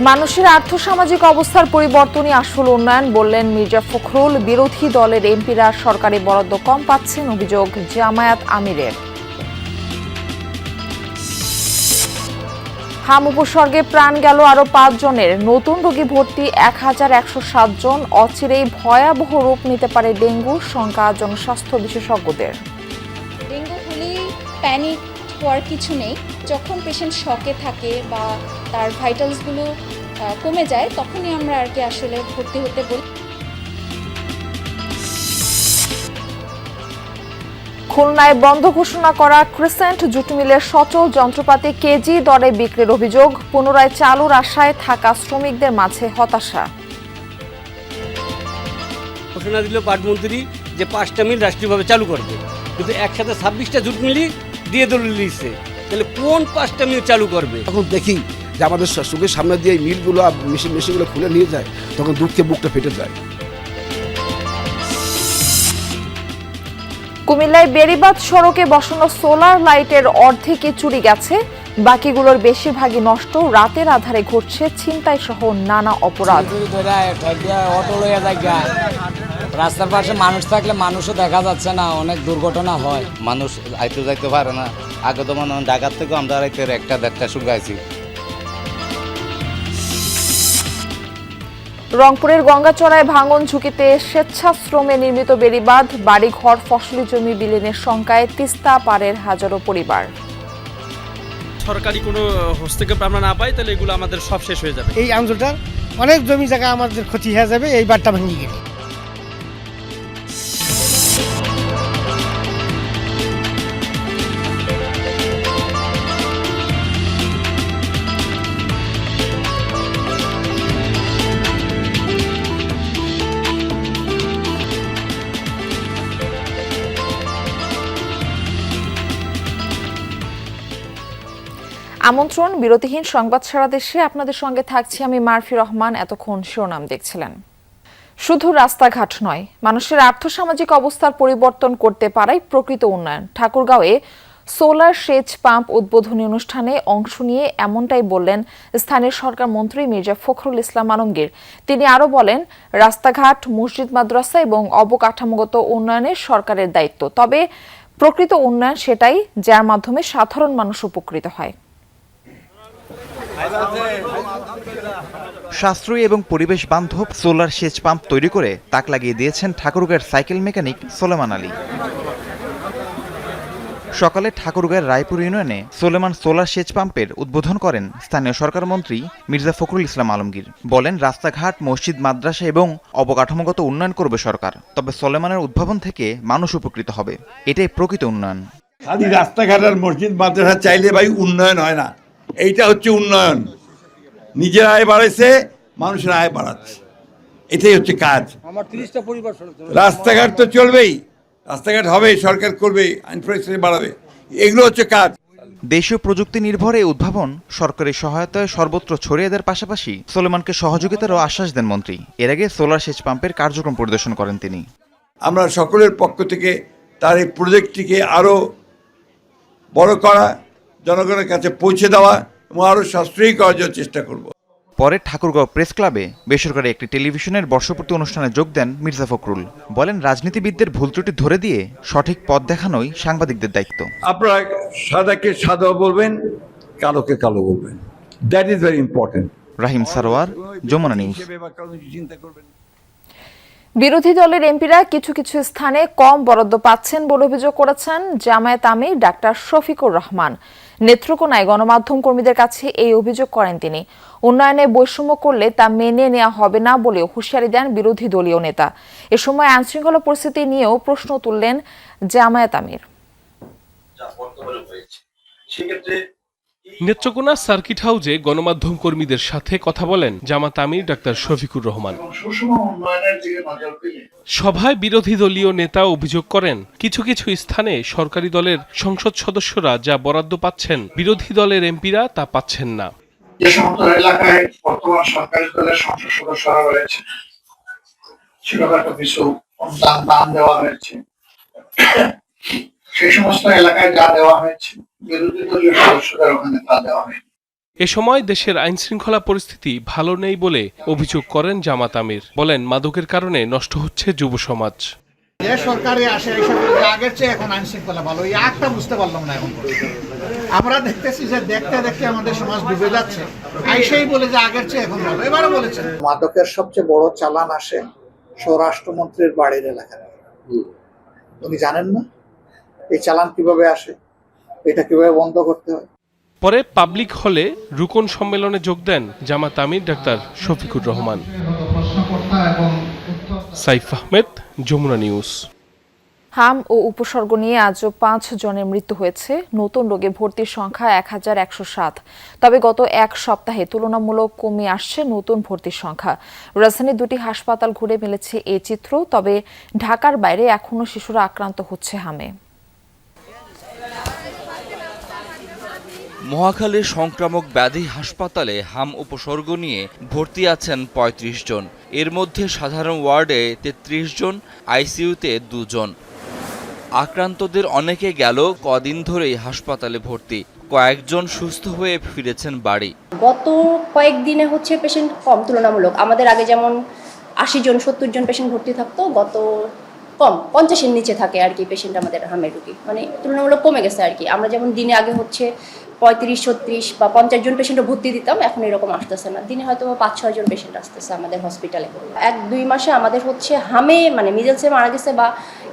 মানুষের আর্থসামাজিক অবস্থার পরিবর্তনই আসল উন্নয়ন বললেন মির্জা ফখরুল। বিরোধী দলের এমপিরা সরকারি বরাদ্দ কম পাচ্ছেন, অভিযোগ জামায়াত আমিরের। হাম উপসর্গে প্রাণ গেল আরো 5 জনের। নতুন রোগী ভর্তি 1107 জন। অচিরেই ভয়াবহ রূপ নিতে পারে ডেঙ্গু, শঙ্কা জনস্বাস্থ্য বিশেষজ্ঞদের। ডেঙ্গু হলেই প্যানিক হওয়ার কিছু নেই। যখন পেশেন্ট শকে থাকে বা তার ভাইটালসগুলো কমে যায়, তখনই আমরা আসলে ভর্তি হতে বলি। খুলনায় বন্ধ ঘোষণা করা ক্রিসেন্ট জুট মিলের সচল যন্ত্রপাতি কেজি দরে বিক্রির অভিযোগ। পুনরায় চালুর আশায় থাকা শ্রমিকদের মাঝে হতাশা। ঘোষণা দিল পাটমন্ত্রী যে 5টা মিল রাষ্ট্রীয়ভাবে চালু করবে, কিন্তু একসাথে 26টা জুট মিলই দিয়ে দলিল দিচ্ছে। তাহলে কোন 5টা মিল চালু করবে? এখন দেখি যে আমাদের চোখের সামনে দিয়ে মিলগুলো মেশিনগুলো খুলে নিয়ে যায়, তখন দুঃখে বুকটা ফেটে যায়। কুমিল্লায় বেড়িবাঁধ সড়কে বসানো সোলার লাইটের অর্ধেকই চুরি গেছে, বাকিগুলোর বেশিরভাগই নষ্ট। রাতের আধারে ঘটছে ছিনতাই সহ নানা অপরাধ। রাস্তার পাশে মানুষ থাকলে মানুষও দেখা যাচ্ছে না, অনেক দুর্ঘটনা হয়। মানুষ আইতে যাইতে পারে না। আগে তো মনে হয় ঢাকার থেকেও আমরা রাইতের 1টা-1.5টা শুকাইছি। রংপুরের গঙ্গাচড়ায় ভাঙন ঝুঁকিতে স্বেচ্ছাশ্রমে নির্মিত বেড়িবাঁধ। বাড়িঘর, ফসলি জমি বিলীনের শঙ্কায় তিস্তা পাড়ের হাজারো পরিবার। সরকারি কোনো হস্তক্ষেপ আমরা না পাই, তাহলে এগুলো আমাদের সব শেষ হয়ে যাবে। এই অঞ্চলটার অনেক জমি জায়গা আমাদের ক্ষতি হয়ে যাবে এই বাঁধটা ভেঙে গেলে। আমন্ত্রণ, বিরতিহীন সংবাদ সারা দেশে আপনাদের সঙ্গে থাকছি আমি মারফি রহমান। এতক্ষণ শিরোনাম দেখছিলেন। শুধু রাস্তাঘাট নয়, মানুষের আর্থসামাজিক অবস্থার পরিবর্তন করতে পারাই প্রকৃত উন্নয়ন। ঠাকুরগাঁওয়ে সোলার সেচ পাম্প উদ্বোধনী অনুষ্ঠানে অংশ নিয়ে এমনটাই বললেন স্থানীয় সরকার মন্ত্রী মির্জা ফখরুল ইসলাম আলমগীর। তিনি আরও বলেন, রাস্তাঘাট, মসজিদ, মাদ্রাসা এবং অবকাঠামোগত উন্নয়নের সরকারের দায়িত্ব। তবে প্রকৃত উন্নয়ন সেটাই যার মাধ্যমে সাধারণ মানুষ উপকৃত হয়। সাশ্রয়ী এবং পরিবেশ বান্ধব সোলার সেচ পাম্প তৈরি করে তাক লাগিয়ে দিয়েছেন ঠাকুরগাঁয়ের সাইকেল মেকানিক সোলেমান আলী। সকালে ঠাকুরগাঁয়ের রায়পুর ইউনিয়নে সোলেমান সোলার সেচ পাম্পের উদ্বোধন করেন স্থানীয় সরকার মন্ত্রী মির্জা ফখরুল ইসলাম আলমগীর। বলেন, রাস্তাঘাট, মসজিদ, মাদ্রাসা এবং অবকাঠামোগত উন্নয়ন করবে সরকার, তবে সোলেমানের উদ্ভাবন থেকে মানুষ উপকৃত হবে। এটাই প্রকৃত উন্নয়ন। খালি রাস্তাঘাট আর মসজিদ, মাদ্রাসা চাইলে ভাই উন্নয়ন হয় না। এইটা হচ্ছে উন্নয়ন। নিজের আয় বাড়াইছে, মানুষের আয় বাড়াচ্ছে, এটাই হচ্ছে কাজ। রাস্তাঘাট তো চলবেই, রাস্তাঘাট হবে, সরকার করবে, ইনফ্রাস্ট্রাকচার বাড়াবে, এগুলো হচ্ছে কাজ। দেশীয় প্রযুক্তি নির্ভর এই উদ্ভাবন সরকারি সহায়তায় সর্বত্র ছড়িয়ে দেওয়ার পাশাপাশি সোলেমানকে সহযোগিতারও আশ্বাস দেন মন্ত্রী। এর আগে সোলার সেচ পাম্পের কার্যক্রম পরিদর্শন করেন তিনি। আমরা সকলের পক্ষ থেকে তার এই প্রজেক্টটিকে আরও বড় করা, জনগণের কাছে পৌঁছে দেওয়া এবং আরও সাশ্রয়ী করার জন্য চেষ্টা করব। পরে ঠাকুরগাঁও প্রেস ক্লাবে বেসরকারি একটি টেলিভিশনের বর্ষপূর্তি অনুষ্ঠানে যোগ দেন মির্জা ফখরুল। বলেন, রাজনীতিবিদদের ভুল ত্রুটি ধরে দিয়ে সঠিক পথ দেখানোই সাংবাদিকদের দায়িত্ব। আপনারা সাদাকে সাদা বলবেন, কালোকে কালো বলবেন, that is very important. Rahim Sarwar, Jamuna news. বিরোধী দলের এমপিরা কিছু কিছু স্থানে কম বরাদ্দ পাচ্ছেন বলে অভিযোগ করেছেন জামায়াত আমির ডাক্তার শফিকুর রহমান। নেত্রকোনায় গণমাধ্যম কর্মীদের কাছে এই অভিযোগ করেন তিনি। উন্নয়নে বৈষম্য করলে তা মেনে নেওয়া হবে না বলেও হুঁশিয়ারি দেন বিরোধী দলীয় নেতা। এ সময় আইনশৃঙ্খলা পরিস্থিতি নিয়েও প্রশ্ন তুললেন জামায়াত আমির। নেত্রকোনা সার্কিট হাউজে গণমাধ্যম কর্মীদের সাথে কথা বলেন জামায়াত আমির ডাক্তার শফিকুর রহমান। সভায় বিরোধী দলীয় নেতা অভিযোগ করেন, কিছু কিছু স্থানে সরকারি দলের সংসদ সদস্যরা যা বরাদ্দ পাচ্ছেন, বিরোধী দলের এমপিরা তা পাচ্ছেন না। যে সমস্ত এলাকায় বর্তমান সরকারি দলের সংসদ সদস্যরা রয়েছে, সেগুলোর কিছু দান দেওয়া হয়েছে, সেই সমস্ত এলাকায় যা দেওয়া হয়েছে বিরোধী দলীয় সদস্যদের ওখানে তা দেওয়া হয়নি। এ সময় দেশের আইনশৃঙ্খলা পরিস্থিতি ভালো নেই বলে অভিযোগ করেন জামাত আমির। বলেন, মাদকের কারণে নষ্ট হচ্ছে যুব সমাজ। যে সরকারি আসে এইসব আগের চেয়ে এখন আইন শৃঙ্খলা ভালো, এই আগটা বুঝতে পারলাম না এখন। আমরা দেখতেছি যে দেখতে দেখতে আমাদের সমাজ ডুবে যাচ্ছে, আইসেই বলে যে আগের চেয়ে এখন ভালো। এবারও বলেছেন মাদকের সবচেয়ে বড় চালান আসে স্বরাষ্ট্রমন্ত্রীর বাড়ির এলাকায়। উনি জানেন না এই চালান কিভাবে আসে, এটা কিভাবে বন্ধ করতে হয়। পরে পাবলিক হলে রুকন সম্মেলনে যোগ দেন জামাত আমির ডাক্তার শফিকুর রহমান। সাইফ আহমেদ, যমুনা নিউজ। হাম ও উপসর্গ নিয়ে আজও 5 জনের মৃত্যু হয়েছে। নতুন রোগে ভর্তির সংখ্যা 1107। তবে গত এক সপ্তাহে তুলনামূলক কমে আসছে নতুন ভর্তির সংখ্যা। রাজধানীর 2টি হাসপাতাল ঘুরে মিলেছে এই চিত্র। তবে ঢাকার বাইরে এখনো শিশুরা আক্রান্ত হচ্ছে হামে। মহাখালীর সংক্রামক ব্যাধি হাসপাতালে হাম উপসর্গ নিয়ে ভর্তি আছেন 35 জন। এর মধ্যে সাধারণ ওয়ার্ডে 33 জন, আইসিইউতে 2 জন। আক্রান্তদের অনেকে গেল কদিন ধরেই হাসপাতালে ভর্তি। কয়েকজন সুস্থ হয়ে ফিরেছেন বাড়ি। গত কয়েকদিনে হচ্ছে পেশেন্ট কম তুলনামূলক। আমাদের আগে যেমন 80 জন 70 জন পেশেন্ট ভর্তি থাকতো, গত কম 50-এর নিচে থাকে আর কি পেশেন্ট আমাদের হামের রোগী, মানে তুলনামূলক কমে গেছে আর কি। আমরা যেমন দিনে আগে হচ্ছে 35-36 বা 50 জন পেশেন্টও ভর্তি দিতাম, এখন এরকম আসতেছে না। দিনে হয়তো 5-6 জন পেশেন্ট আসতেছে আমাদের হসপিটালে। 1-2 মাসে আমাদের হচ্ছে হামে মানে মিজেলসে মারা গেছে বা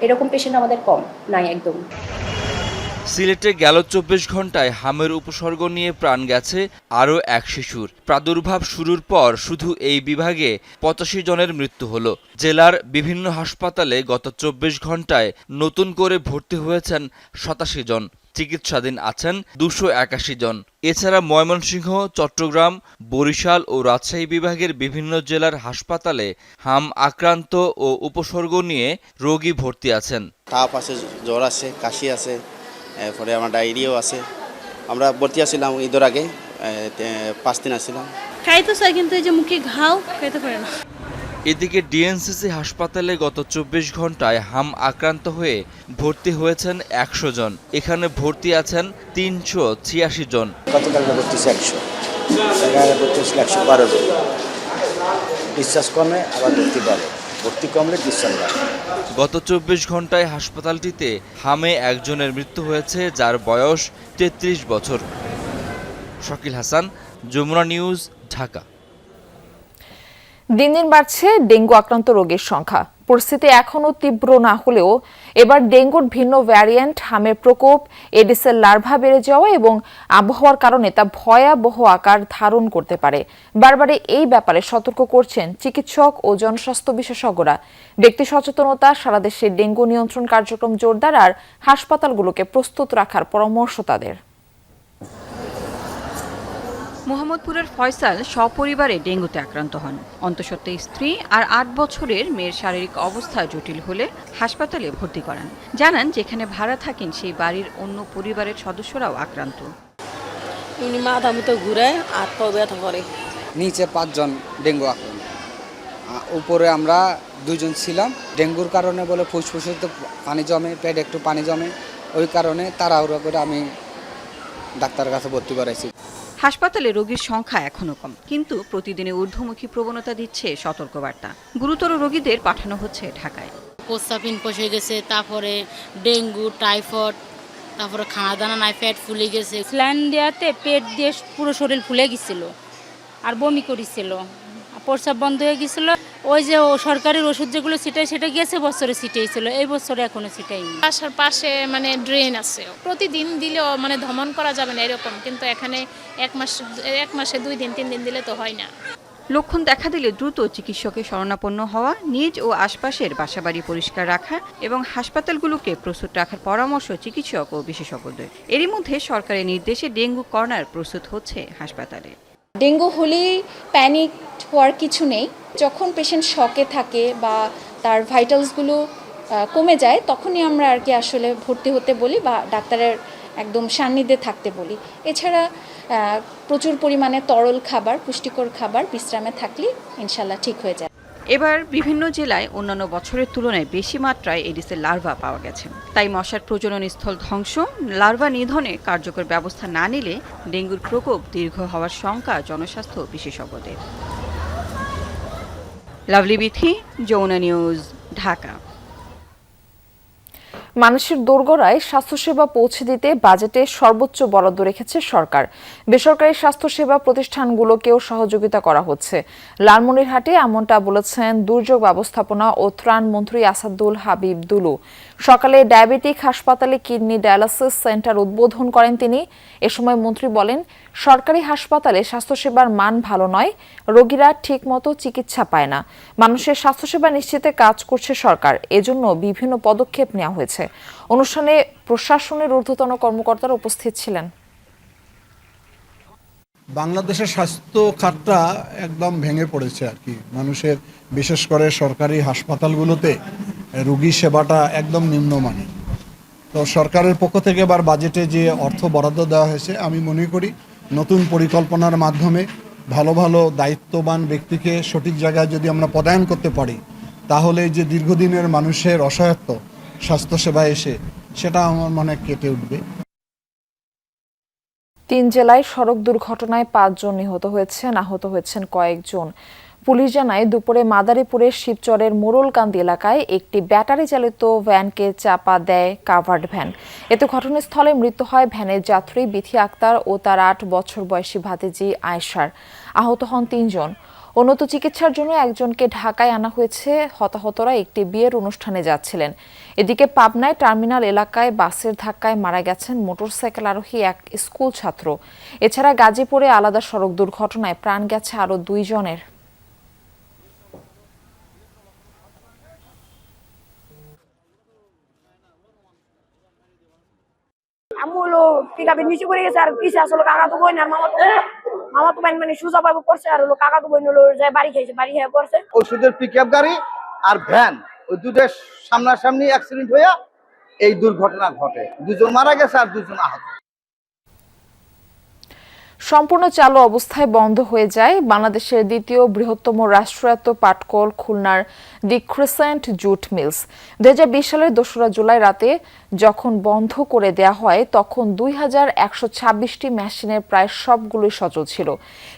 এরকম পেশেন্ট আমাদের কম নাই একদম। সিলেটে গেল 24 ঘন্টায় হামের উপসর্গ নিয়ে প্রাণ গেছে আরও এক শিশুর। প্রাদুর্ভাব শুরুর পর শুধু এই বিভাগে 85 জনের মৃত্যু হলো। জেলার বিভিন্ন হাসপাতালে গত 24 ঘন্টায় নতুন করে ভর্তি হয়েছেন 87 জন। চিকিৎসাধীন আছেন 281 জন। এছাড়া ময়মনসিংহ, চট্টগ্রাম, বরিশাল ও রাজশাহী বিভাগের বিভিন্ন জেলার হাসপাতালে হাম আক্রান্ত ও উপসর্গ নিয়ে রোগী ভর্তি আছেন। তাপ আছে, জ্বর আছে, কাশি আছে, এরপরে আমার ডায়রিয়াও আছে। আমরা ভর্তি আসছিলাম ঈদের আগে, 5 দিন আসছিলাম। খাইতে চাই কিন্তু এই যে মুখে ঘাও খাইতে পারে না। এদিকে ডিএনসিসি হাসপাতালে গত 24 ঘন্টায় হাম আক্রান্ত হয়ে ভর্তি হয়েছেন 100 জন। এখানে ভর্তি আছেন 386 জন। গতকালকে ভর্তি 100, এখানে ভর্তি 112 জন। ডিসচার্জ কমে আবার ভর্তি বাড়ে, ভর্তি কমলে ডিসচার্জ বাড়ে। গত 24 ঘন্টায় হাসপাতালটিতে হামে একজনের মৃত্যু হয়েছে, যার বয়স 33 বছর। শকিল হাসান, যমুনা নিউজ, ঢাকা। দিন দিন বাড়ছে ডেঙ্গু আক্রান্ত রোগীর সংখ্যা। পরিস্থিতি এখনও তীব্র না হলেও এবার ডেঙ্গুর ভিন্ন ভ্যারিয়েন্ট হামের প্রকোপ, এডিসের লার্ভা বেড়ে যাওয়া এবং আবহাওয়ার কারণে তা ভয়াবহ আকার ধারণ করতে পারে। বারবার এই ব্যাপারে সতর্ক করছেন চিকিৎসক ও জনস্বাস্থ্য বিশেষজ্ঞরা। ব্যক্তি সচেতনতা, সারা দেশে ডেঙ্গু নিয়ন্ত্রণ কার্যক্রম জোরদার আর হাসপাতালগুলোকে প্রস্তুত রাখার পরামর্শ তাদের। মোহাম্মদপুরের ফয়সাল সপরিবারে ডেঙ্গুতে আক্রান্ত হন। অন্তঃসত্ত্বা স্ত্রী আর 8 বছরের মেয়ের শারীরিক অবস্থা জটিল হলে হাসপাতালে ভর্তি করান। জানান, যেখানে ভাড়া থাকেন সেই বাড়ির অন্য পরিবারের সদস্যরাও আক্রান্ত। মাথা মতো ঘুরে আর পা ব্যথা করে। নিচে 5 জন ডেঙ্গু আক্রান্ত, উপরে আমরা 2 জন ছিলাম। ডেঙ্গুর কারণে বলে ফুসফুসে তো পানি জমে, পেটে একটু পানি জমে, ওই কারণে তাড়াহুড়ো করে আমি ডাক্তারের কাছে ভর্তি করাইছি। হাসপাতালে রোগীর সংখ্যা এখনো কম, কিন্তু প্রতিদিনে ঊর্ধ্বমুখী প্রবণতা দিচ্ছে সতর্কবার্তা। গুরুতর রোগীদের পাঠানো হচ্ছে ঢাকায়। প্রস্রাব ইনফেকশন হয়ে গেছে, তারপরে ডেঙ্গু, টাইফয়েড, তারপরে খানা দানা নাই, পেট ফুলে গেছে। স্যালাইন দেওয়াতে পেট দিয়ে পুরো শরীর ফুলে গেছিল আর বমি করেছিল, প্রস্রাব বন্ধ হয়ে গেছিল। ওই যে সরকারি ওষুধ যেগুলো ছিটাই সেটা গেছে বছরে ছিটাইছিল, এই বছরে এখনো ছিটাইনি। বাসার পাশে মানে ড্রেন আছে, প্রতিদিন দিলেও মানে ধমন করা যাবে না এরকম, কিন্তু এখানে এক মাসে 2 দিন 3 দিন দিলে তো হয় না। লক্ষণ দেখা দিলে দ্রুত চিকিৎসকের শরণাপন্ন হওয়া, নিজ ও আশপাশের বাসাবাড়ি পরিষ্কার রাখা এবং হাসপাতালগুলোকে প্রস্তুত রাখার পরামর্শ চিকিৎসক ও বিশেষজ্ঞদের। এরই মধ্যে সরকারের নির্দেশে ডেঙ্গু কর্নার প্রস্তুত হচ্ছে হাসপাতালে। ডেঙ্গু হলেই প্যানিক হওয়ার কিছু নেই। যখন পেশেন্ট শকে থাকে বা তার ভাইটালসগুলো কমে যায়, তখনই আমরা আর কি আসলে ভর্তি হতে বলি বা ডাক্তারের একদম সান্নিধ্যে থাকতে বলি। এছাড়া প্রচুর পরিমাণে তরল খাবার, পুষ্টিকর খাবার বিশ্রামে থাকলে ইনশাল্লাহ ঠিক হয়ে যায়। এবার বিভিন্ন জেলায় অন্যান্য বছরের তুলনায় বেশি মাত্রায় এডিসের লার্ভা পাওয়া গেছে। তাই মশার প্রজনন স্থল ধ্বংস, লার্ভা নিধনে কার্যকর ব্যবস্থা না নিলে ডেঙ্গুর প্রকোপ দীর্ঘ হওয়ার শঙ্কা জনস্বাস্থ্য বিশেষজ্ঞদের। লাভলি বিথি, যমুনা নিউজ, ঢাকা। মানুষের দোরগোড়ায় স্বাস্থ্যসেবা পৌঁছে দিতে বাজেটে সর্বোচ্চ বরাদ্দ রেখেছে সরকার। বেসরকারি স্বাস্থ্যসেবা প্রতিষ্ঠানগুলোকেও সহযোগিতা করা হচ্ছে। লালমনিরহাটে এমনটা বলেছেন দুর্যোগ ব্যবস্থাপনা ও ত্রাণ মন্ত্রী আসাদুল হাবিব দুলু। সকালে ডায়াবেটিক হাসপাতালে কিডনি ডায়ালাসিস সেন্টার উদ্বোধন করেন তিনি। এ সময় মন্ত্রী বলেন, সরকারি হাসপাতালে স্বাস্থ্যসেবার মান ভালো নয়, রোগীরা ঠিকমতো চিকিৎসা পায় না। মানুষের স্বাস্থ্যসেবা নিশ্চিতে কাজ করছে সরকার, এজন্য বিভিন্ন পদক্ষেপ নেওয়া হয়েছে। অনুষ্ঠানে প্রশাসনের ঊর্ধ্বতন কর্মকর্তারা উপস্থিত ছিলেন। বাংলাদেশের স্বাস্থ্য খাতটা একদম ভেঙে পড়েছে আর কি। মানুষের বিশেষ করে সরকারি হাসপাতালগুলোতে রোগী সেবাটা একদম নিম্নমানের। তো সরকারের পক্ষ থেকে এবার বাজেটে যে অর্থ বরাদ্দ দেওয়া হয়েছে, আমি মনে করি নতুন পরিকল্পনার মাধ্যমে ভালো ভালো দায়িত্ববান ব্যক্তিকে সঠিক জায়গায় যদি আমরা পদায়ন করতে পারি, তাহলে যে দীর্ঘদিনের মানুষের অসহায়ত্ব স্বাস্থ্যসেবায় এসে সেটা আমার মনে কেটে উঠবে। 3 জেলায় সড়ক দুর্ঘটনায় 5 জন নিহত হয়েছেন, আহত হয়েছেন কয়েকজন। পুলিশ জানায়, দুপুরে মাদারীপুরের শিবচরের মোড়লকান্দি এলাকায় একটি ব্যাটারি চালিত ভ্যানকে চাপা দেয় কাভার্ড ভ্যান। এতে ঘটনাস্থলে মৃত্যু হয় ভ্যানের যাত্রী বিথি আক্তার ও তার 8 বছর বয়সী ভাতিজি আয়েশার। আহত হন 3 জন। উন্নত চিকিৎসার জন্য একজনকে ঢাকায় আনা হয়েছে। হতাহতরা একটি বিয়ের অনুষ্ঠানে যাচ্ছিলেন। এদিকে পাবনায় টার্মিনাল এলাকায় বাসের ধাক্কায় মারা গেছেন মোটরসাইকেল আরোহী এক স্কুল ছাত্র। এছাড়া গাজীপুরে আলাদা সড়ক দুর্ঘটনায় প্রাণ গেছে আরও 2 জনের। আম্মু হলো পিকআপের নিচে পড়ে গেছে, আর পিছে আসলে কাকা তো বই না, মামা তো মানে সুজা পাইব পড়ছে, আর হলো কাকা তো বই হলো যায় বাড়ি খেয়েছে, বাড়ি খেয়ে পড়ছে। ওষুধের পিকআপ গাড়ি আর ভ্যান, ওই দুটো সামনাসামনি অ্যাক্সিডেন্ট হয়ে এই দুর্ঘটনা ঘটে। 2 জন মারা গেছে আর 2 জন আহত। সম্পূর্ণ চালু অবস্থায় বন্ধ হয়ে যায় বাংলাদেশের দ্বিতীয় বৃহত্তম রাষ্ট্রায়ত্ত পাটকল খুলনার দি ক্রিসেন্ট জুট মিলস। 2020 সালের 2রা জুলাই রাতে যখন বন্ধ করে দেয়া হয়, তখন 2126টি মেশিনের প্রায় সবগুলোই সচল ছিল।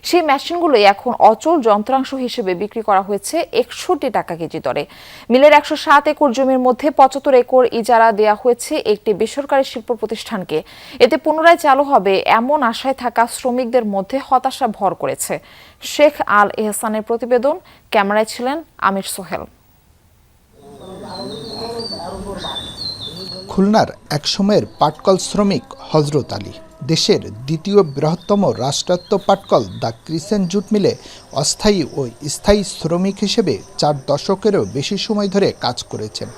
সেই মেশিনগুলোই এখন অচল যন্ত্রাংশ হিসেবে বিক্রি করা হয়েছে 61 টাকা কেজি দরে। মিলের 107 একর জমির মধ্যে 75 একর ইজারা দেয়া হয়েছে একটি বেসরকারি শিল্প প্রতিষ্ঠানকে। এতে পুনরায় চালু হবে এমন আশায় থাকা শ্রমিকদের মধ্যে হতাশা ভর করেছে। শেখ আল এহসানের প্রতিবেদন, ক্যামেরায় ছিলেন আমির সোহেল। খুলনার একসময়ের পাটকল শ্রমিক হজরত আলী দেশের দ্বিতীয় বৃহত্তম রাষ্ট্রায়ত্ত পাটকল দ্য ক্রিসেন্ট জুট মিলে অস্থায়ী ও স্থায়ী শ্রমিক হিসেবে 4 দশকেরও বেশি সময় ধরে কাজ করেছেন।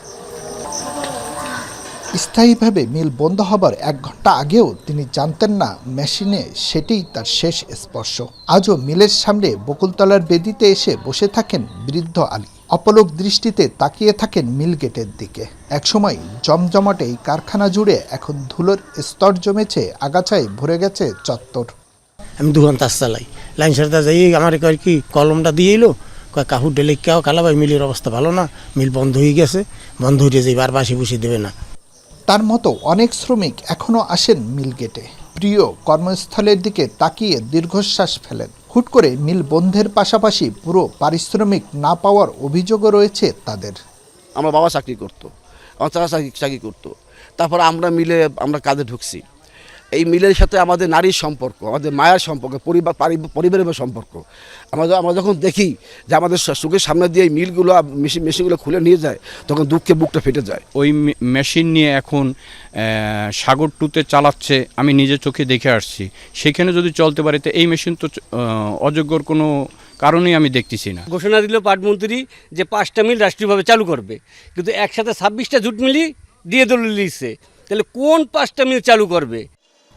স্থায়ীভাবে মিল বন্ধ হবার 1 ঘন্টা আগেও তিনি জানতেন না মেশিনে সেটিই তার শেষ স্পর্শ। আজও মিলের সামনে বকুলতলার বেদিতে এসে বসে থাকেন বৃদ্ধ আলী। অপলক দৃষ্টিতে তাকিয়ে থাকেন মিল গেটের দিকে। একসময় জমজমাট এই কারখানা জুড়ে এখন ধুলোর স্তর জমেছে, আগাছায় ভরে গেছে চত্বর। আমি 2 ঘন্টা চালাই, লাইন সারতে যাই, আমার কি কলমটা দিয়ে এলো, কাহু ডেলে কেউ কালা ভাই মিলের অবস্থা ভালো না, মিল বন্ধ হয়ে গেছে, বন্ধ হয়ে যাই, বাসি বসে দেবে না। তার মতো অনেক শ্রমিক এখনও আসেন মিল গেটে, প্রিয় কর্মস্থলের দিকে তাকিয়ে দীর্ঘশ্বাস ফেলেন। হুট করে মিল বন্ধের পাশাপাশি পুরো পারিশ্রমিক না পাওয়ার অভিযোগও রয়েছে তাদের। আমার বাবা চাকরি করতো, আমার চাচা চাকরি করতো, তারপর আমরা মিলে আমরা কাজে ঢুকছি। এই মিলের সাথে আমাদের নারীর সম্পর্ক, আমাদের মায়ের সম্পর্ক, পরিবারের সম্পর্ক। আমরা যখন দেখি যে আমাদের চোখের সামনে দিয়ে এই মিলগুলো মেশিনগুলো খুলে নিয়ে যায়, তখন দুঃখে বুকটা ফেটে যায়। ওই মেশিন নিয়ে এখন সাগর টুতে চালাচ্ছে, আমি নিজে চোখে দেখে আসছি। সেখানে যদি চলতে পারে তো এই মেশিন তো অযোগ্যর কোনো কারণেই আমি দেখতেছি না। ঘোষণা দিল পাটমন্ত্রী যে 5টা মিল রাষ্ট্রীয়ভাবে চালু করবে, কিন্তু একসাথে 26টা জুট মিলই দিয়ে দিচ্ছে। তাহলে কোন 5টা মিল চালু করবে?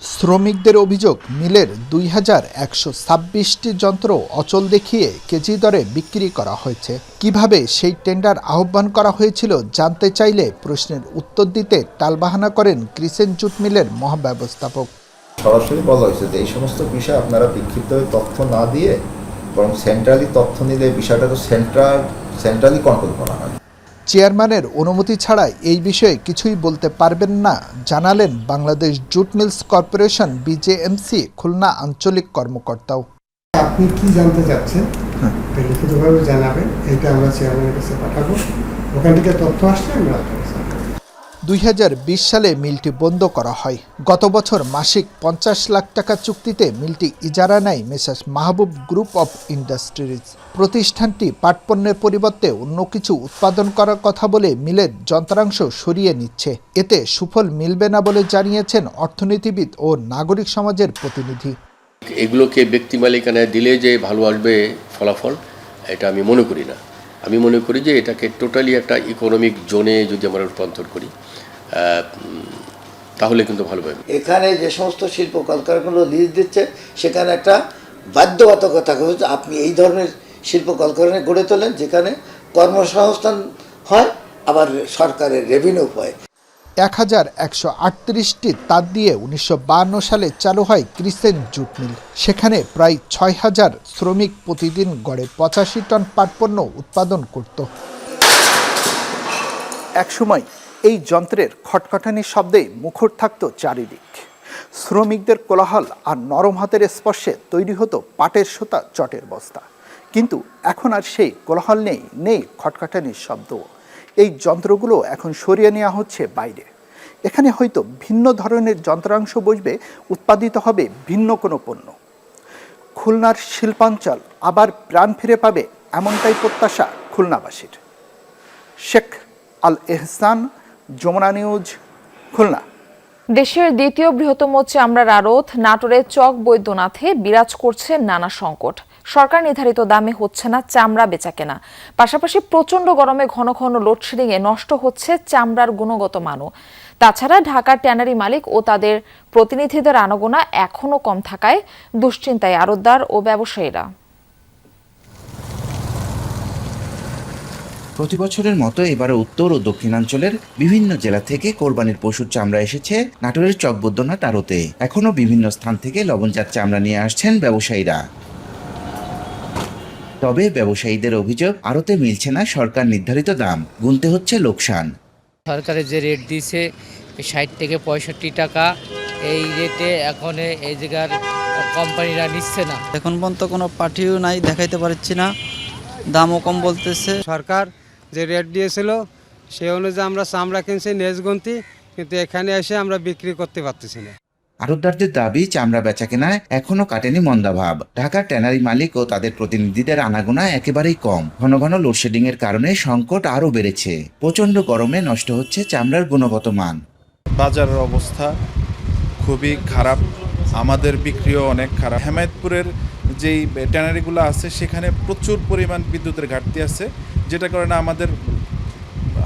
শ্রমিকদের অভিযোগ, মিলের 2126টি যন্ত্র অচল দেখিয়ে কেজি দরে বিক্রি করা হয়েছে। কিভাবে সেই টেন্ডার আহ্বান করা হয়েছিল জানতে চাইলে প্রশ্নের উত্তর দিতে টালবাহানা করেন ক্রিসেন্ট জুট মিলের মহাব্যবস্থাপক। সরাসরি বলা হয়েছে যে এই সমস্ত বিষয় আপনারা বিক্ষিপ্ত তথ্য না দিয়ে বরং সেন্ট্রালি তথ্য নিলে বিষয়টা তো সেন্ট্রাল সেন্ট্রালি কন্ট্রোল করা হয়। চেয়ারম্যানের অনুমতি ছাড়া এই বিষয়ে কিছুই বলতে পারবেন না জানালেন Bangladesh jute mills corporation BJMC Khulna আঞ্চলিক কর্মকর্তাও। আপনি কি জানতে চাচ্ছেন লিখিতভাবে জানাবেন, এটা আমরা চেয়ারম্যানের কাছে পাঠাবো, ওখান থেকে তথ্য আসলে আমরা 2020 সালে মিলটি বন্ধ করা হয়। গত বছর মাসিক 50 লাখ টাকা চুক্তিতে মিলটি ইজারা নেয় messrs Mahbub group of industries. প্রতিষ্ঠানটি পাটপণ্যের পরিবর্তে অন্য কিছু উৎপাদন করার কথা বলে মিলের যন্ত্রাংশ সরিয়ে নিচ্ছে। এতে সুফল মিলবে না বলে জানিয়েছেন অর্থনীতিবিদ ও নাগরিক সমাজের প্রতিনিধি। এগুলোকে ব্যক্তি মালিকানায় দিলে যে ভালো আসবে ফলাফল, এটা আমি মনে করি না। আমি মনে করি যে এটাকে টোটালি একটা ইকোনমিক জোনে যদি আমরা রূপান্তর করি তাহলে কিন্তু ভালো হবে। এখানে যে সমস্ত শিল্প কলকারখানাগুলো লিজ দিচ্ছে সেখানে একটা বাধ্যবাধকতা হচ্ছে আপনি এই ধরনের শিল্প কলকারখানা গড়ে তোলেন যেখানে কর্মসংস্থান হয়, আবার সরকারের রেভিনিউ হয়। 1138টি তাঁত দিয়ে 1952 সালে চালু হয় ক্রিসেন্ট জুট মিল। সেখানে প্রায় 6000 শ্রমিক প্রতিদিন গড়ে 85 টন পাটপণ্য উৎপাদন করত। একসময় এই যন্ত্রের খটখটানির শব্দে মুখর থাকত চারিদিক। শ্রমিকদের কোলাহল আর নরম হাতের স্পর্শে তৈরি হতো পাটের সুতা চটের বস্তা। কিন্তু এখন আর সেই কোলাহল নেই খটখটানির শব্দ। এই যন্ত্রগুলো এখন সরিয়ে নেওয়া হচ্ছে বাইরে। এখানে হয়তো ভিন্ন ধরনের যন্ত্রাংশ বসবে, উৎপাদিত হবে ভিন্ন কোনো পণ্য। খুলনার শিল্পাঞ্চল আবার প্রাণ ফিরে পাবে, এমনটাই প্রত্যাশা খুলনাবাসীর। শেখ আল এহসান, যমুনা নিউজ, খুলনা। দেশের দ্বিতীয় বৃহত্তম চামড়ার আড়ত নাটোরের চক বৈদ্যনাথে বিরাজ করছে নানা সংকট। সরকার নির্ধারিত দামে হচ্ছে না চামড়া বেচাকেনা, পাশাপাশি প্রচণ্ড গরমে ঘন ঘন লোডশেডিংয়ে নষ্ট হচ্ছে চামড়ার গুণগত মানও। তাছাড়া ঢাকার ট্যানারি মালিক ও তাদের প্রতিনিধিদের আনাগোনা এখনও কম থাকায় দুশ্চিন্তায় আড়তদার ও ব্যবসায়ীরা। প্রতি বছরের মতো এবারে উত্তর ও দক্ষিণাঞ্চলের বিভিন্ন জেলা থেকে কোরবানির পশুর চামড়া এসেছে নাটোরের চক বৈদ্যনাথ আড়তে। এখনও বিভিন্ন স্থান থেকে লবণজাত চামড়া নিয়ে আসছেন ব্যবসায়ীরা। তবে ব্যবসায়ীদের অভিযোগ, আড়তে মিলছে না সরকার নির্ধারিত দাম, গুনতে হচ্ছে লোকসান। সরকারের যে রেট দিয়েছে 60 থেকে 65 টাকা, এই রেটে এখন এই জায়গার কোম্পানিরা নিচ্ছে না। এখন পর্যন্ত কোনো পার্টিও নাই, দেখাইতে পারছি না, দামও কম বলতেছে। সরকার যে রেট দিয়েছিল সেই অনুযায়ী আমরা চামড়া কিনছি নেজগন্তি, কিন্তু এখানে এসে আমরা বিক্রি করতে পারতেছি না। আড়তদারদের দাবি, চামড়া বেচাকেনায় এখনো কাটেনি মন্দাভাব। ঢাকার ট্যানারি মালিক ও তাদের প্রতিনিধিদের আনাগোনা একেবারেই কম। ঘন ঘন লোডশেডিং এর কারণে সংকট আরও বেড়েছে। প্রচণ্ড গরমে নষ্ট হচ্ছে চামড়ার গুণগত মান। বাজারের অবস্থা খুবই খারাপ, আমাদের বিক্রিও অনেক খারাপ। হেমায়েতপুরের যেই ট্যানারিগুলো আছে সেখানে প্রচুর পরিমাণ বিদ্যুতের ঘাটতি আছে, যেটা কারণে আমাদের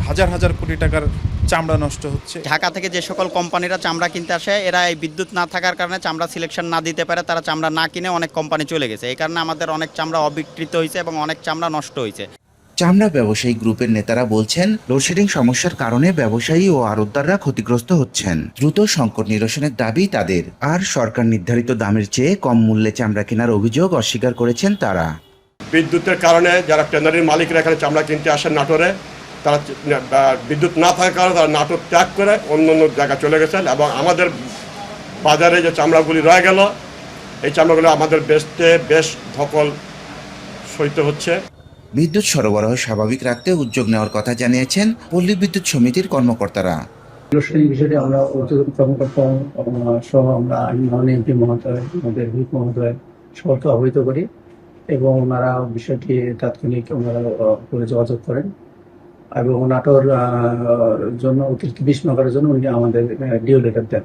হাজার হাজার কোটি টাকার চামড়া নষ্ট হচ্ছে। ঢাকা থেকে যে সকল কোম্পানিরা চামড়া কিনতে আসে, এরা এই বিদ্যুৎ না থাকার কারণে চামড়া সিলেকশন না দিতে পারে, তারা চামড়া না কিনে অনেক কোম্পানি চলে গেছে। এই কারণে আমাদের অনেক চামড়া অবিকৃত হয়েছে এবং অনেক চামড়া নষ্ট হয়েছে। চামড়া ব্যবসায়ী গ্রুপের নেতারা বলছেন, লোডশেডিং সমস্যার কারণে ব্যবসায়ী ও আড়তদাররা ক্ষতিগ্রস্ত হচ্ছেন। দ্রুত সংকট নিরসনের দাবি তাদের। আর সরকার নির্ধারিত দামের চেয়ে কম মূল্যে চামড়া কেনার অভিযোগ অস্বীকার করেছেন তারা। বিদ্যুতের কারণে যারা ট্যানারির মালিকরা এখানে চামড়া কিনতে আসেন নাটোরে, তারা বিদ্যুৎ না থাকার কারণে তারা নাটোর ত্যাগ করে অন্য অন্য জায়গায় চলে গেছেন এবং আমাদের বাজারে যে চামড়াগুলি রয়ে গেল, এই চামড়াগুলো আমাদের বেচতে বেশ ধকল সইতে হচ্ছে। বিদ্যুৎ সরবরাহ স্বাভাবিক রাখতে উদ্যোগ নেওয়ার কথা জানিয়েছেন পল্লী বিদ্যুৎ সমিতির কর্মকর্তারা। বিষয়টি আমরা কর্মকর্তা সহ আমরা এমপি মহোদয়, আমাদের হুইপ মহোদয় সকলকে অবহিত করি এবং ওনারা বিষয়টি তাৎক্ষণিক ওনারা করে যোগাযোগ করেন এবং নাটোর জন্য অতিরিক্ত 20 নগরের জন্য উনি আমাদের ডিও লেটার দেন।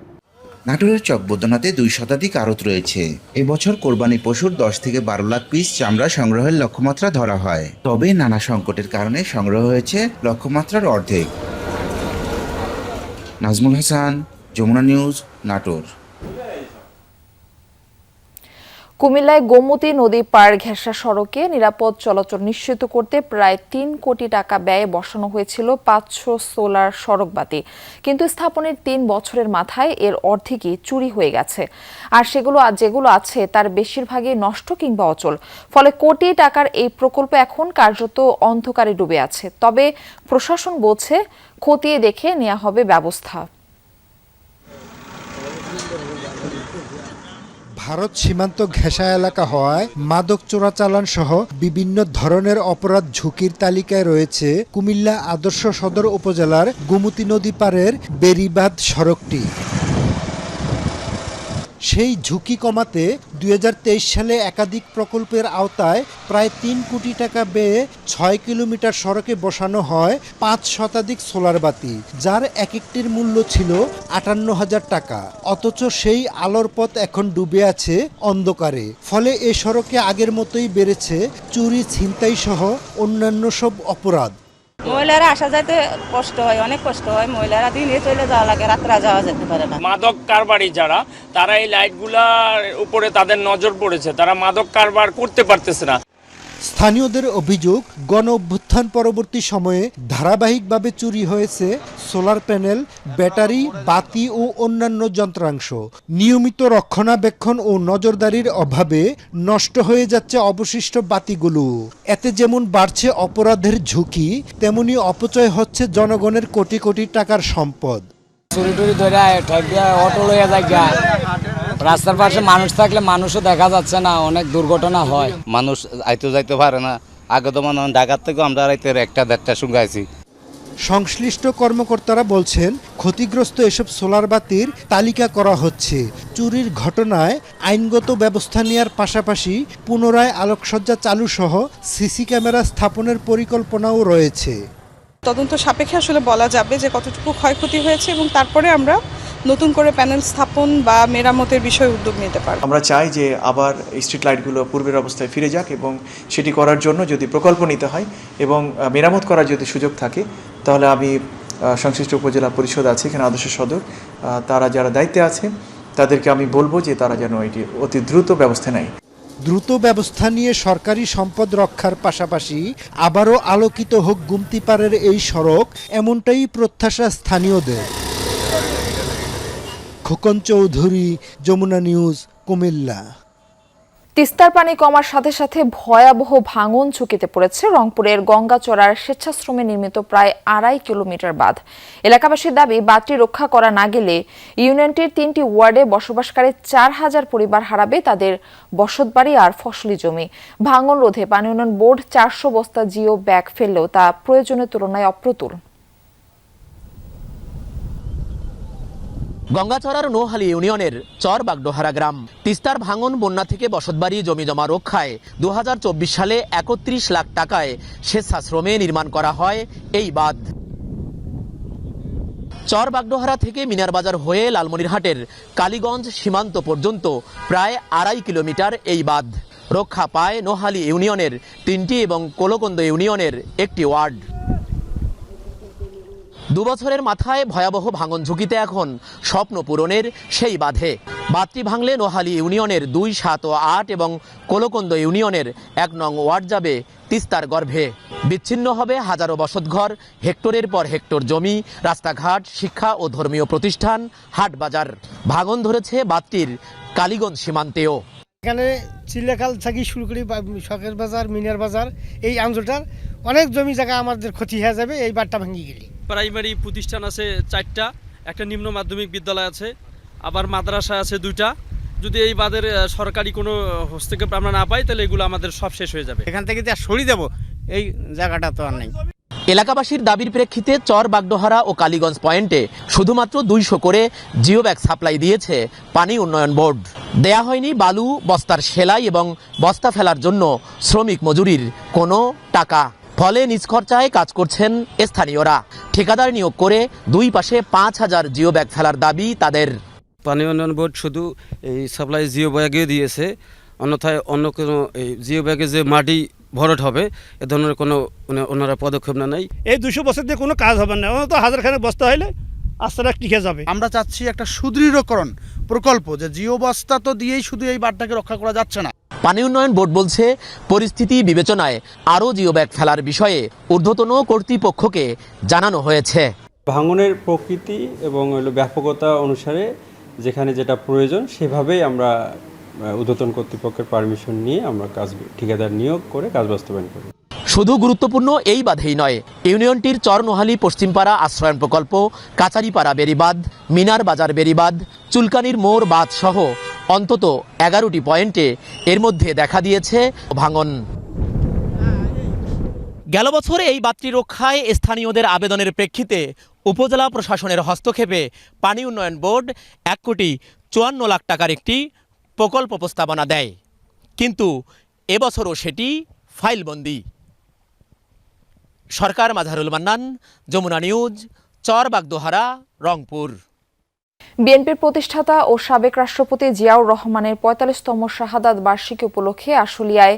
নাটোরের চক বৈদ্যনাথে 2 শতাধিক আড়ত রয়েছে। এবছর কোরবানি পশুর 10 থেকে 12 লাখ পিস চামড়া সংগ্রহের লক্ষ্যমাত্রা ধরা হয়। তবে নানা সংকটের কারণে সংগ্রহ হয়েছে লক্ষ্যমাত্রার অর্ধেক। নাজমুল হাসান, যমুনা নিউজ, নাটোর। কুমিল্লায় গোমতী নদী পার ঘেঁষা সড়কে নিরাপদ চলাচল নিশ্চিত করতে প্রায় 3 কোটি টাকা ব্যয়ে বসানো হয়েছিল 500 সোলার সড়ক বাতি, কিন্তু স্থাপনের 3 বছরের মাথায় এর অর্ধেকই চুরি হয়ে গেছে। আর যেগুলো আছে তার বেশিরভাগই নষ্ট কিংবা অচল। ফলে কোটি টাকার এই প্রকল্প এখন কার্যত অন্ধকারে ডুবে আছে। তবে প্রশাসন বলছে খতিয়ে দেখে নেওয়া হবে ব্যবস্থা। ভারত সীমান্ত ঘেঁষা এলাকা হওয়ায় মাদক চোরাচালান সহ বিভিন্ন ধরনের অপরাধ ঝুঁকির তালিকায় রয়েছে কুমিল্লা আদর্শ সদর উপজেলার গোমতী নদী পারের বেড়িবাঁধ সড়কটি। সেই ঝুঁকি কমাতে 2023 সালে একাধিক প্রকল্পের আওতায় প্রায় 3 কোটি টাকা ব্যয়ে 6 কিলোমিটার সড়কে বসানো হয় 5 শতাধিক সোলার বাতি, যার এক একটির মূল্য ছিল 58,000 টাকা। অথচ সেই আলোর পথ এখন ডুবে আছে অন্ধকারে। ফলে এ সড়কে আগের মতোই বেড়েছে চুরি, ছিনতাই সহ অন্যান্য সব অপরাধ। মহিলারা আসা যাইতে কষ্ট হয়, অনেক কষ্ট হয়। মহিলারা দিনে চলে যাওয়া লাগে, রাত্রে যাওয়া যেতে পারে না। মাদক কারবারি যারা, তারা এই লাইটগুলার উপরে তাদের নজর পড়েছে, তারা মাদক কারবার করতে পারতেছে না। স্থানীয়দের অভিযোগ, গণ অভ্যুত্থান পরবর্তী সময়ে ধারাবাহিকভাবে চুরি হয়েছে সোলার প্যানেল, ব্যাটারি, বাতি ও অন্যান্য যন্ত্রাংশ। নিয়মিত রক্ষণাবেক্ষণ ও নজরদারির অভাবে নষ্ট হয়ে যাচ্ছে অবশিষ্ট বাতিগুলো। এতে যেমন বাড়ছে অপরাধের ঝুঁকি, তেমনি অপচয় হচ্ছে জনগণের কোটি কোটি টাকার সম্পদ। চুরি টুরি ধরে অটো লইয়া যায়, রাস্তার পাশে মানুষ থাকলে মানুষও দেখা যাচ্ছে না, অনেক দুর্ঘটনা হয়। মানুষ আইতে যাইতে পারে না। আগে তো মানে ঢাকার থেকে আমরা রাইতে 1-1.5টার সঙ্গে আইছি। সংশ্লিষ্ট কর্মকর্তারা বলছেন, ক্ষতিগ্রস্ত এসব সোলার বাতির তালিকা করা হচ্ছে। চুরির ঘটনায় আইনগত ব্যবস্থা নেওয়ার পাশাপাশি পুনরায় আলোকসজ্জা চালু সহ সিসি ক্যামেরা স্থাপনের পরিকল্পনাও রয়েছে। তদন্ত সাপেক্ষে আসলে বলা যাবে যে কতটুকু ক্ষয়ক্ষতি হয়েছে এবং তারপরে আমরা নতুন করে প্যানেল স্থাপন বা মেরামতের বিষয়ে উদ্যোগ নিতে পারব। আমরা চাই যে আবার স্ট্রিট লাইটগুলো পূর্বের অবস্থায় ফিরে যাক এবং সেটি করার জন্য যদি প্রকল্প নিতে হয় এবং মেরামত করার যদি সুযোগ থাকে, তাহলে আমি সংশ্লিষ্ট উপজেলা পরিষদ আছে এখানে আদর্শ সদর, তারা যারা দায়িত্বে আছে তাদেরকে আমি বলবো যে তারা যেন এটি অতি দ্রুত ব্যবস্থা নেয়। দ্রুত ব্যবস্থা নিয়ে সরকারি সম্পদ রক্ষার পাশাপাশি আবারও আলোকিত হোক গোমতী পারের এই সড়ক, এমনটাই প্রত্যাশা স্থানীয়দের। খোকন চৌধুরী, যমুনা নিউজ, কুমিল্লা। তিস্তার পানি কমার সাথে সাথে ভয়াবহ ভাঙন ঝুঁকিতে পড়েছে রংপুরের গঙ্গাচড়ার স্বেচ্ছাশ্রমে নির্মিত প্রায় 2.5 কিলোমিটার বাঁধ। এলাকাবাসীর দাবি, বাঁধটি রক্ষা করা না গেলে ইউনিয়নটির 3টি ওয়ার্ডে বসবাসকারী 4,000 পরিবার হারাবে তাদের বসতবাড়ি আর ফসলি জমি। ভাঙন রোধে পানি উন্নয়ন বোর্ড 400 বস্তা জিও ব্যাগ ফেললেও তা প্রয়োজনের তুলনায় অপ্রতুল। গঙ্গাচড়ার নোহালী ইউনিয়নের চর বাগডোহারা গ্রাম। তিস্তার ভাঙন, বন্যা থেকে বসতবাড়ি জমিজমা রক্ষায় 2024 সালে 31 লাখ টাকায় স্বেচ্ছাশ্রমে নির্মাণ করা হয় এই বাঁধ। চর বাগডোহারা থেকে মিনার বাজার হয়ে লালমনিরহাটের কালীগঞ্জ সীমান্ত পর্যন্ত প্রায় 2.5 কিলোমিটার এই বাঁধ। রক্ষা পায় নোহালী ইউনিয়নের 3টি এবং কোলকন্দ ইউনিয়নের 1টি ওয়ার্ড। 2 বছরের মাথায় ভয়াবহ ভাঙন ঝুঁকিতে এখন স্বপ্ন পূরণের সেই বাঁধে। বাঁধটি ভাঙলে নোহালী ইউনিয়নের 2, 7 ও 8 এবং কোলকন্দ ইউনিয়নের 1 নং ওয়ার্ড যাবে তিস্তার গর্ভে। বিচ্ছিন্ন হবে হাজারো বসতঘর, হেক্টরের পর হেক্টর জমি, রাস্তাঘাট, শিক্ষা ও ধর্মীয় প্রতিষ্ঠান, হাট বাজার। ভাঙন ধরেছে বাঁধটির কালীগঞ্জ সীমান্তেও। এখানে চিল্লাখাল থেকে শুরু করি শখের বাজার, মিনার বাজার, এই অঞ্চলটার অনেক জমি জায়গা আমাদের ক্ষতি হয়ে যাবে এই বাঁধটা ভেঙে গেলে। প্রাইমারি প্রতিষ্ঠান আছে 4টা, একটা নিম্ন মাধ্যমিক বিদ্যালয় আছে, আবার মাদ্রাসা আছে 2টা। যদি এই বাঁধের সরকারি কোনো হস্তক্ষেপ আমরা না পাই, তাহলে এগুলো আমাদের সব শেষ হয়ে যাবে। এখান থেকে যা সরিয়ে দেবো, এই জায়গাটা তো আর নেই। এলাকাবাসীর দাবির প্রেক্ষিতে চর বাগডোহারা ও কালীগঞ্জ পয়েন্টে শুধুমাত্র 200 করে জিও ব্যাগ সাপ্লাই দিয়েছে পানি উন্নয়ন বোর্ড। দেয়া হয়নি বালু, বস্তার সেলাই এবং বস্তা ফেলার জন্য শ্রমিক মজুরির কোনো টাকা। ফলে নিজ খরচায় কাজ করছেন স্থানীয়রা। ঠিকাদার নিয়োগ করে 2 পাশে 5,000 জিও ব্যাগ ফেলার দাবি তাদের। পানি উন্নয়ন বোর্ড শুধু এই সাপ্লাই জিও ব্যাগে দিয়েছে, অন্যথায় অন্য কোনো এই জিও ব্যাগে যে মাটি ভরাট হবে এ ধরনের কোনো ওনারা পদক্ষেপ না নেয়। এই 200 বছর দিয়ে কোনো কাজ হবে না, তো 1000 খানে বস্তা হইলে আস্থাটা টিকে যাবে। আমরা চাচ্ছি একটা সুদৃঢ়করণ প্রকল্প, যে জিও বস্তা তো দিয়েই শুধু এই বাঁধটাকে রক্ষা করা যাচ্ছে না। পানি উন্নয়ন বোর্ড বলছে পরিস্থিতি বিবেচনায় আরও জিও ব্যাগ ফেলার বিষয়ে ঊর্ধ্বতন কর্তৃপক্ষকে জানানো হয়েছে। ভাঙনের প্রকৃতি এবং ব্যাপকতা অনুসারে যেখানে যেটা প্রয়োজন সেভাবেই আমরা ঊর্ধ্বতন কর্তৃপক্ষের পারমিশন নিয়ে আমরা ঠিকাদার নিয়োগ করে কাজ বাস্তবায়ন করি। শুধু গুরুত্বপূর্ণ এই বাঁধেই নয়, ইউনিয়নটির চরনোহালী পশ্চিমপাড়া আশ্রয়ন প্রকল্প, কাচারিপাড়া বেড়িবাঁধ, মিনার বাজার বেড়িবাঁধ, চুলকানির মোড় বাঁধ সহ অন্তত 11টি পয়েন্টে এর মধ্যে দেখা দিয়েছে ভাঙন। গেল বছর এই বাঁধটি রক্ষায় স্থানীয়দের আবেদনের প্রেক্ষিতে উপজেলা প্রশাসনের হস্তক্ষেপে পানি উন্নয়ন বোর্ড 1,54,00,000 টাকার একটি প্রকল্প প্রস্তাবনা দেয়, কিন্তু এবছরও সেটি ফাইলবন্দি। সরকার মাঝারুল মান্নান, যমুনা নিউজ, চরবাগদোহারা, রংপুর। বিএনপির প্রতিষ্ঠাতা ও সাবেক রাষ্ট্রপতি জিয়াউর রহমানের ৪৫তম শাহাদাত বার্ষিকী উপলক্ষে আশুলিয়ায়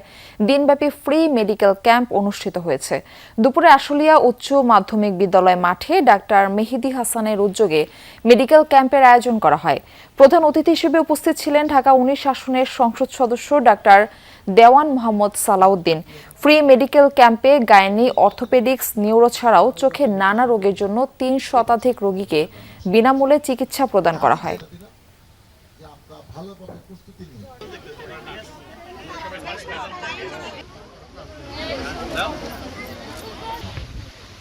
দিনব্যাপী ফ্রি মেডিকেল ক্যাম্প অনুষ্ঠিত হয়েছে। দুপুরে আশুলিয়া উচ্চ মাধ্যমিক বিদ্যালয় মাঠে ডাক্তার মেহেদী হাসানের উদ্যোগে মেডিকেল ক্যাম্পের আয়োজন করা হয়। প্রধান অতিথি হিসেবে উপস্থিত ছিলেন ঢাকা ১৯ আসনের সংসদ সদস্য ডাক্তার দেওয়ান মোহাম্মদ সালাউদ্দিন। ফ্রি মেডিকেল ক্যাম্পে গাইনি, অর্থোপেডিক্স, নিউরো ছাড়াও চোখের নানা রোগের জন্য ৩ শতাধিক রোগীকে বিনামূল্যে চিকিৎসা প্রদান করা হয়।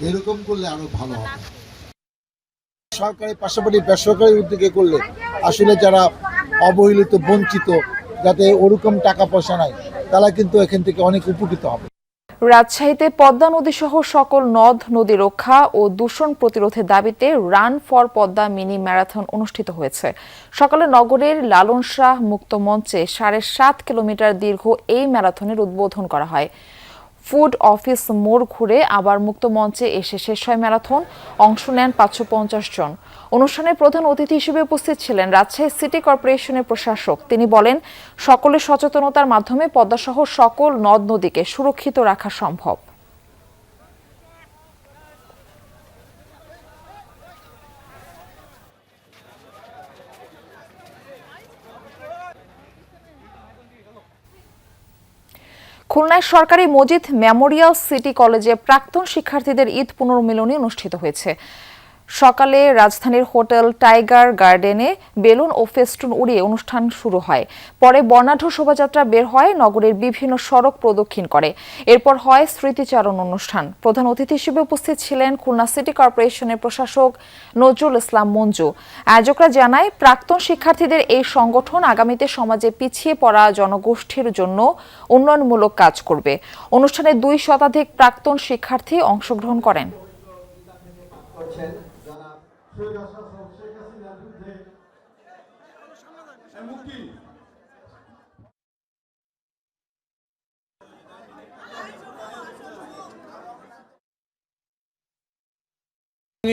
এরকম করলে আরো ভালো হবে। সরকারি পাশাপাশি বেসরকারি উদ্যোগে করলে আসলে যারা অবহেলিত, বঞ্চিত, যাতে ওরকম টাকা পয়সা নাই, তারা কিন্তু এখান থেকে অনেক উপকৃত হবে। রাজশাহীতে পদ্মা নদী সহ সকল নদ নদী রক্ষা ও দূষণ প্রতিরোধের দাবিতে run for Padma mini marathon অনুষ্ঠিত হয়েছে। সকালে নগরের লালন শাহ মুক্ত মঞ্চে 7.5 কিলোমিটার দীর্ঘ এই ম্যারাথনের উদ্বোধন করা হয়। ফুড অফিস মোড় ঘুরে আবার মুক্ত মঞ্চে এসে শেষ হয় ম্যারাথন। অংশ নেন 550 জন। অনুষ্ঠানে প্রধান অতিথি হিসেবে উপস্থিত ছিলেন রাজশাহী সিটি কর্পোরেশনের প্রশাসক। তিনি বলেন, সকলের সচেতনতার মাধ্যমে পদ্মাসহ সকল নদ নদীকে সুরক্ষিত রাখা সম্ভব। খুলনায় সরকারি মজিদ মেমোরিয়াল সিটি কলেজে প্রাক্তন শিক্ষার্থীদের ঈদ পুনর্মিলনী অনুষ্ঠিত হয়েছে। সকালে রাজধানীর হোটেল টাইগার গার্ডেনে বেলুন ও ফেস্টুন উড়িয়ে অনুষ্ঠান শুরু হয়। পরে বর্ণাঢ্য শোভাযাত্রা বের হয়, নগরের বিভিন্ন সড়ক প্রদক্ষিণ করে। এরপর হয় স্মৃতিচারণ অনুষ্ঠান। প্রধান অতিথি হিসেবে উপস্থিত ছিলেন খুলনা সিটি কর্পোরেশনের প্রশাসক নজরুল ইসলাম মঞ্জু। আয়োজকরা জানায়, প্রাক্তন শিক্ষার্থীদের এই সংগঠন আগামীতে সমাজে পিছিয়ে পড়া জনগোষ্ঠীর জন্য উন্নয়নমূলক কাজ করবে। অনুষ্ঠানে 2 শতাধিক প্রাক্তন শিক্ষার্থী অংশগ্রহণ করেন।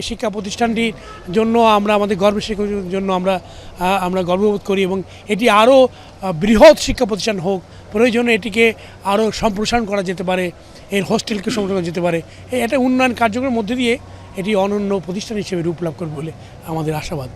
শিক্ষা প্রতিষ্ঠানটির জন্য আমরা আমাদের গর্বের শিক্ষার জন্য আমরা গর্ববোধ করি এবং এটি আরও বৃহৎ শিক্ষা প্রতিষ্ঠান হোক। প্রয়োজনে এটিকে আরও সম্প্রসারণ করা যেতে পারে, এর হোস্টেলকে সম্প্রসারণ করা যেতে পারে। এটা উন্নয়ন কার্যক্রমের মধ্যে দিয়ে এটি অনন্য প্রতিষ্ঠান হিসেবে রূপ লাভ করবে বলে আমাদের আশাবাদ।